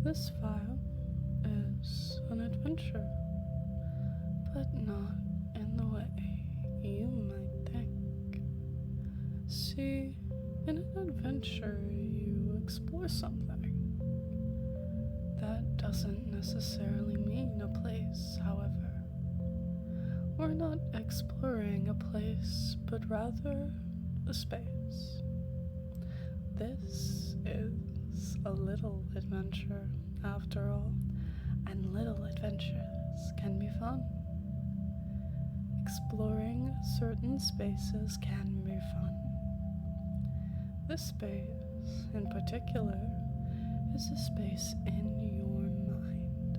This file is an adventure, but not in the way you might think. See, in an adventure, you explore something. That doesn't necessarily mean a place, however. We're not exploring a place, but rather a space. This is a little adventure, after all, and little adventures can be fun. Exploring certain spaces can be fun. This space, in particular, is a space in your mind.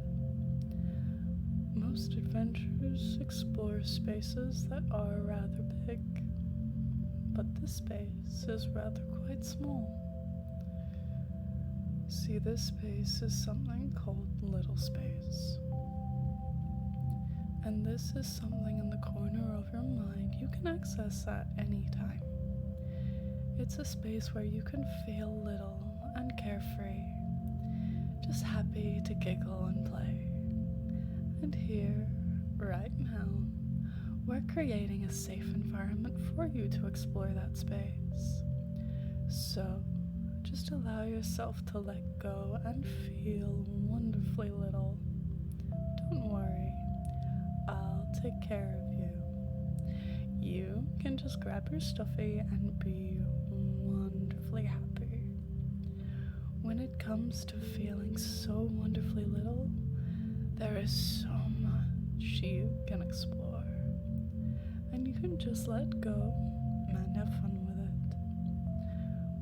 Most adventures explore spaces that are rather big, but this space is rather quite small. See, this space is something called little space. And this is something in the corner of your mind you can access at any time. It's a space where you can feel little and carefree, just happy to giggle and play. And here, right now, we're creating a safe environment for you to explore that space. So, just allow yourself to let go and feel wonderfully little. Don't worry, I'll take care of you. You can just grab your stuffy and be wonderfully happy. When it comes to feeling so wonderfully little, there is so much you can explore. And you can just let go and have fun with it.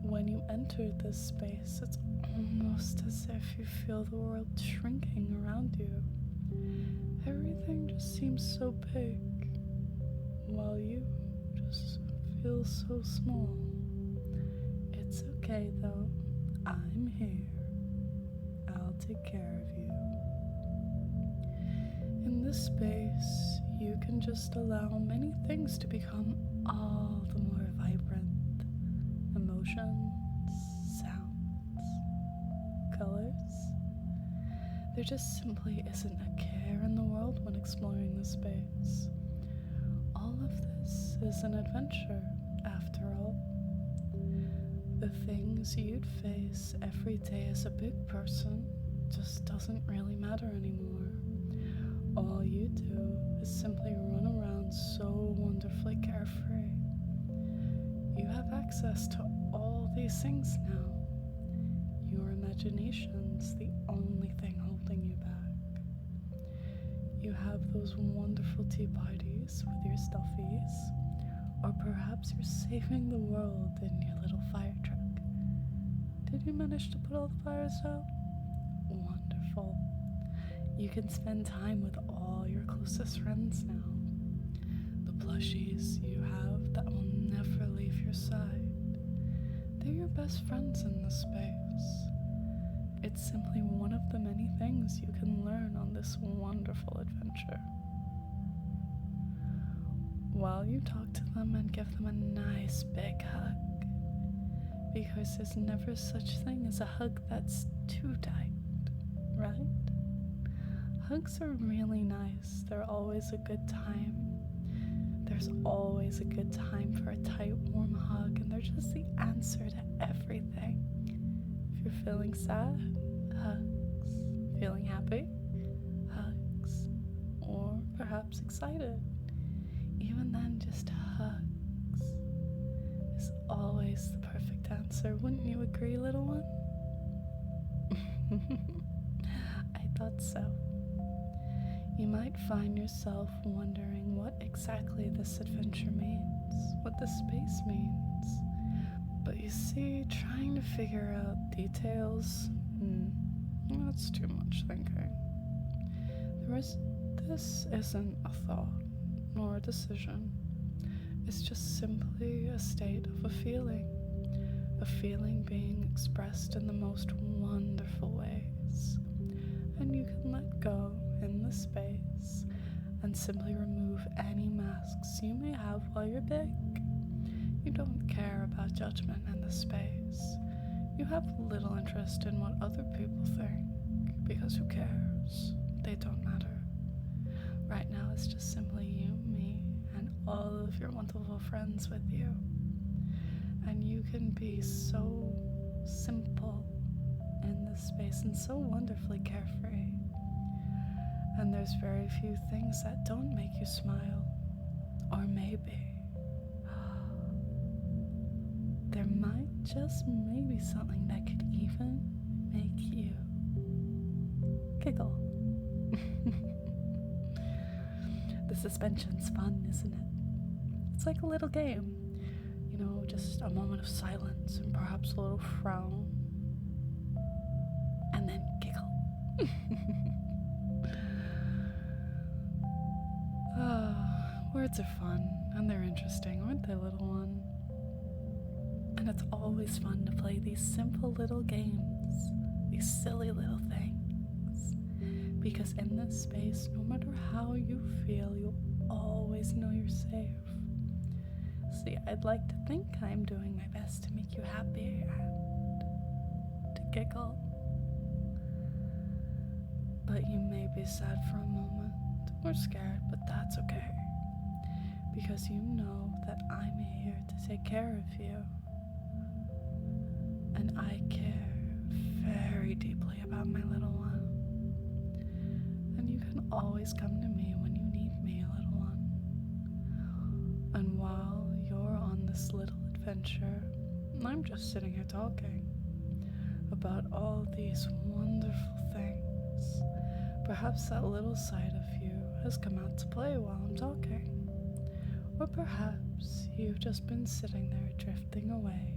When you enter this space, it's almost as if you feel the world shrinking around you. Everything just seems so big, while you just feel so small. It's okay though, I'm here. I'll take care of you. In this space, you can just allow many things to become all the more vibrant. Emotions, sounds, colors. There just simply isn't a care in the world when exploring this space. All of this is an adventure, after all. The things you'd face every day as a big person just doesn't really matter anymore. All you do is simply run around so wonderfully carefree. You have access to all these things now. Your imagination's the only thing holding you back. You have those wonderful tea parties with your stuffies, or perhaps you're saving the world in your little fire truck. Did you manage to put all the fires out? Wonderful. You can spend time with all your closest friends now. The plushies you have that will never leave your side. They're your best friends in this space. It's simply one of the many things you can learn on this wonderful adventure. While you talk to them and give them a nice big hug, because there's never such thing as a hug that's too tight, right? Hugs are really nice. They're always a good time. There's always a good time for a tight, warm hug, and they're just the answer to everything. If you're feeling sad, hugs. Feeling happy, hugs. Or perhaps excited. Even then, just hugs is always the perfect answer. Wouldn't you agree, little one? I thought so. You might find yourself wondering what exactly this adventure means, what this space means. But you see, trying to figure out details, that's too much thinking. This isn't a thought nor a decision. It's just simply a state of a feeling being expressed in the most wonderful ways. And you can let go in the space and simply remove any masks you may have while you're big. You don't care about judgment in the space. You have little interest in what other people think. because who cares? They don't matter. Right now it's just simply you, me, and all of your wonderful friends with you. And you can be so simple in this space and so wonderfully carefree. And there's very few things that don't make you smile. Or maybe there might just maybe something that could even make you giggle. The suspension's fun, isn't it? It's like a little game. You know, just a moment of silence and perhaps a little frown. And then giggle. Words are fun, and they're interesting, aren't they, little one? And it's always fun to play these simple little games, these silly little things. Because in this space, no matter how you feel, you'll always know you're safe. See, I'd like to think I'm doing my best to make you happy and to giggle. But you may be sad for a moment, or scared, but that's okay. Because you know that I'm here to take care of you. And I care very deeply about my little one. And you can always come to me when you need me, little one. And while you're on this little adventure, I'm just sitting here talking about all these wonderful things. Perhaps that little side of you has come out to play while I'm talking. Or perhaps you've just been sitting there drifting away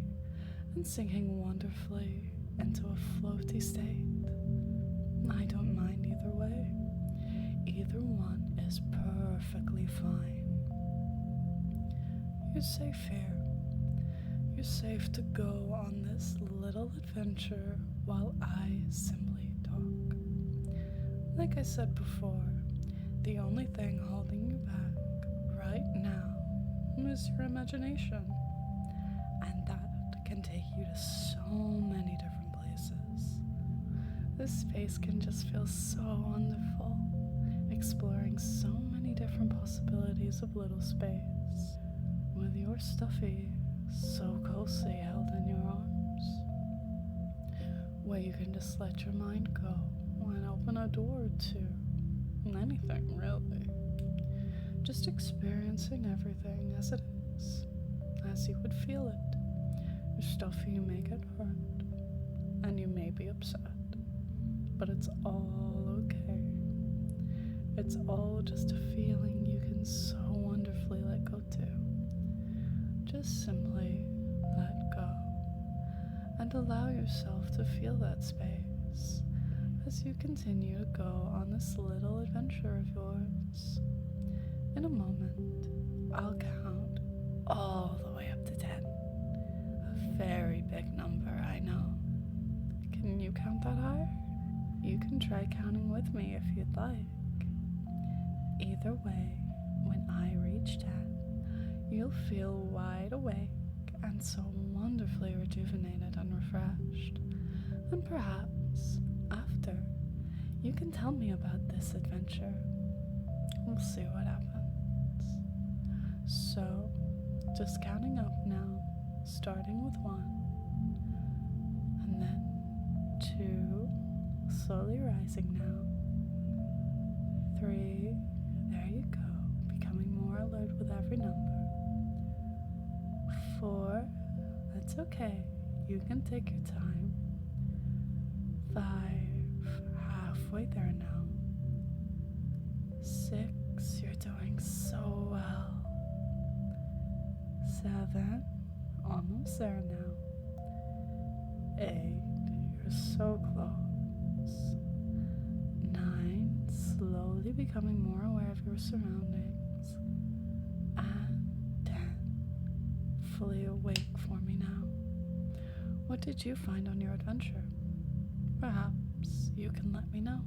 and sinking wonderfully into a floaty state. I don't mind either way. Either one is perfectly fine. You're safe here. You're safe to go on this little adventure while I simply talk. Like I said before, the only thing holding you back right now is your imagination, and that can take you to so many different places. This space can just feel so wonderful, exploring so many different possibilities of little space, with your stuffy so closely held in your arms, where you can just let your mind go and open a door to anything, really. Just experiencing everything as it is, as you would feel it. Your stuffy, you may get hurt, and you may be upset, but it's all okay. It's all just a feeling you can so wonderfully let go to. Just simply let go, and allow yourself to feel that space as you continue to go on this little adventure of yours. In a moment, I'll count all the way up to 10. A very big number, I know. Can you count that high? You can try counting with me if you'd like. Either way, when I reach 10, you'll feel wide awake and so wonderfully rejuvenated and refreshed. And perhaps, after, you can tell me about this adventure. We'll see what happens. So, just counting up now, starting with 1, and then 2, slowly rising now, 3, there you go, becoming more alert with every number, 4, that's okay, you can take your time, 5, halfway there now, 6, you're doing so well, 7, almost there now, 8, you're so close, 9, slowly becoming more aware of your surroundings, and 10, fully awake for me now. What did you find on your adventure? Perhaps you can let me know.